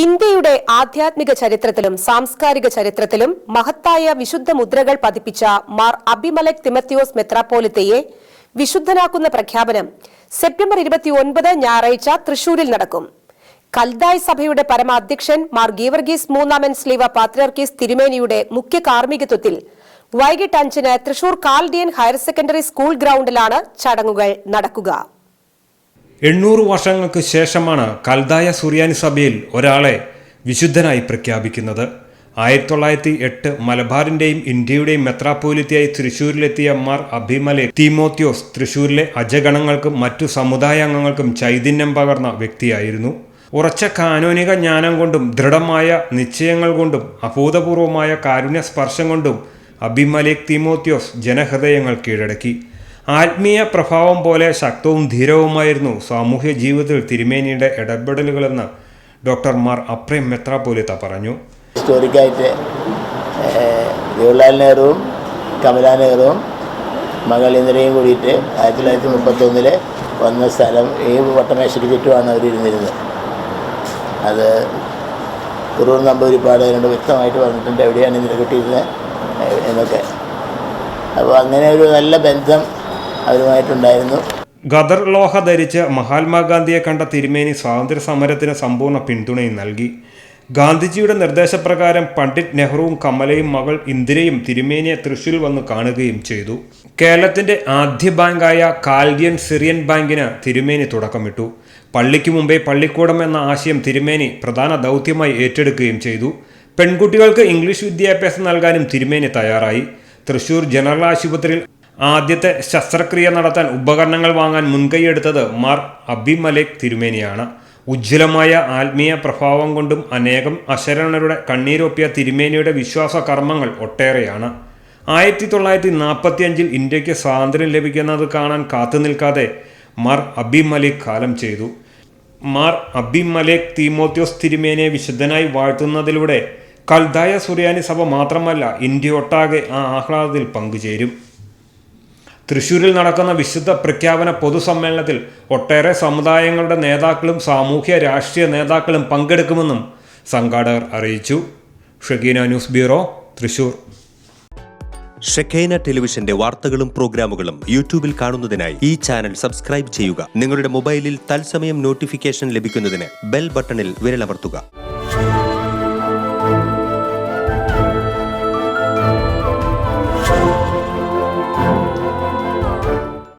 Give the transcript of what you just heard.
ഇന്ത്യയുടെ ആധ്യാത്മിക ചരിത്രത്തിലും സാംസ്കാരിക ചരിത്രത്തിലും മഹത്തായ വിശുദ്ധ മുദ്രകൾ പതിപ്പിച്ച മാർ അബിമലെക് തിമത്തിയോസ് മെത്രാപ്പോലിത്തയെ വിശുദ്ധനാക്കുന്ന പ്രഖ്യാപനം സെപ്റ്റംബർ 29 ഞായറാഴ്ച തൃശൂരിൽ നടക്കും. കൽദായ് സഭയുടെ പരമാധ്യക്ഷൻ മാർ ഗീവർഗീസ് മൂന്നാമൻ സ്ലീവ പാത്രിയാർക്കീസ് തിരുമേനിയുടെ മുഖ്യ കാർമ്മികത്വത്തിൽ വൈകിട്ട് 5-ന് Thrissur Chaldean higher secondary school ഗ്രൗണ്ടിലാണ് ചടങ്ങുകൾ നടക്കുക. 800 വർഷങ്ങൾക്ക് ശേഷമാണ് കൽദായ സുറിയാനി സഭയിൽ ഒരാളെ വിശുദ്ധനായി പ്രഖ്യാപിക്കുന്നത്. 1908 മലബാറിന്റെയും ഇന്ത്യയുടെയും മെത്രാപ്പോലിത്തയായി തൃശൂരിലെത്തിയ മാർ അബിമലെക് തിമോത്തിയോസ് തൃശൂരിലെ അജഗണങ്ങൾക്കും മറ്റു സമുദായാംഗങ്ങൾക്കും ചൈതന്യം പകർന്ന വ്യക്തിയായിരുന്നു. ഉറച്ച കാനോനിക ജ്ഞാനം കൊണ്ടും ദൃഢമായ നിശ്ചയങ്ങൾ കൊണ്ടും അഭൂതപൂർവമായ കാരുണ്യ സ്പർശം കൊണ്ടും അബിമലെക് തിമോത്തിയോസ് ജനഹൃദയങ്ങൾ കീഴടക്കി. ആത്മീയ പ്രഭാവം പോലെ ശക്തവും ധീരവുമായിരുന്നു സാമൂഹ്യ ജീവിതത്തിൽ തിരുമേനിയുടെ ഇടപെടലുകളെന്ന് ഡോക്ടർ മാർ അപ്രേം മെത്രാപ്പോലിത്ത പറഞ്ഞു. ഹിസ്റ്റോറിക്കായിട്ട് ജവഹർലാൽ നെഹ്റുവും കമലാ നെഹ്റുവും മകൾ ഇന്ദിരയും കൂടിയിട്ട് 1931 വന്ന സ്ഥലം ഈ വട്ടമേശയ്ക്ക് ചുറ്റുമാണ് അവരിരുന്നിരുന്നത്. അത് കുറൂർ നമ്പൂതിരിപ്പാട് അതിനോട് വ്യക്തമായിട്ട് പറഞ്ഞിട്ടുണ്ട് എവിടെയാണ് ഇന്ദിര കിട്ടിയിരുന്നത് എന്നൊക്കെ. അപ്പോൾ അങ്ങനെ ഒരു നല്ല ബന്ധം അവരുമായിട്ടുണ്ടായിരുന്നു. ഖദർ ലോഹ ധരിച്ച് മഹാത്മാഗാന്ധിയെ കണ്ട തിരുമേനി സ്വാതന്ത്ര്യ സമരത്തിന് സമ്പൂർണ്ണ പിന്തുണയും നൽകി. ഗാന്ധിജിയുടെ നിർദ്ദേശപ്രകാരം പണ്ഡിറ്റ് നെഹ്റുവും കമലയും മകൾ ഇന്ദിരയും തിരുമേനിയെ തൃശ്ശൂരിൽ വന്ന് കാണുകയും ചെയ്തു. കേരളത്തിന്റെ ആദ്യ ബാങ്കായ കാൽഡിയൻ സിറിയൻ ബാങ്കിന് തിരുമേനി തുടക്കമിട്ടു. പള്ളിക്ക് മുമ്പേ പള്ളിക്കൂടം എന്ന ആശയം തിരുമേനി പ്രധാന ദൗത്യമായി ഏറ്റെടുക്കുകയും ചെയ്തു. പെൺകുട്ടികൾക്ക് ഇംഗ്ലീഷ് വിദ്യാഭ്യാസം നൽകാനും തിരുമേനി തയ്യാറായി. തൃശൂർ ജനറൽ ആശുപത്രിയിൽ ആദ്യത്തെ ശസ്ത്രക്രിയ നടത്താൻ ഉപകരണങ്ങൾ വാങ്ങാൻ മുൻകൈയെടുത്തത് മാർ അബിമലെക് തിരുമേനിയാണ്. ഉജ്ജ്വലമായ ആത്മീയ പ്രഭാവം കൊണ്ടും അനേകം അശരണരുടെ കണ്ണീരൊപ്പിയ തിരുമേനിയുടെ വിശ്വാസ കർമ്മങ്ങൾ ഒട്ടേറെയാണ്. 1945 ഇന്ത്യക്ക് സ്വാതന്ത്ര്യം ലഭിക്കുന്നത് കാണാൻ കാത്തുനിൽക്കാതെ മാർ അബിമലെക് കാലം ചെയ്തു. മാർ അബിമലെക് തിമോത്തിയോസ് തിരുമേനിയെ വിശുദ്ധനായി വാഴ്ത്തുന്നതിലൂടെ കൽദായ സുറിയാനി സഭ മാത്രമല്ല ഇന്ത്യ ഒട്ടാകെ ആ ആഹ്ലാദത്തിൽ പങ്കുചേരും. തൃശൂരിൽ നടക്കുന്ന വിശുദ്ധ പ്രഖ്യാപന പൊതുസമ്മേളനത്തിൽ ഒട്ടേറെ സമുദായങ്ങളുടെ നേതാക്കളും സാമൂഹ്യ രാഷ്ട്രീയ നേതാക്കളും പങ്കെടുക്കുമെന്നും സംഘാടകർ അറിയിച്ചു. Shekinah news bureau, Thrissur. Shekinah ടെലിവിഷന്റെ വാർത്തകളും പ്രോഗ്രാമുകളും യൂട്യൂബിൽ കാണുന്നതിനായി ഈ ചാനൽ സബ്സ്ക്രൈബ് ചെയ്യുക. നിങ്ങളുടെ മൊബൈലിൽ തത്സമയം നോട്ടിഫിക്കേഷൻ ലഭിക്കുന്നതിന് ബെൽ ബട്ടണിൽ വിരലമർത്തുക.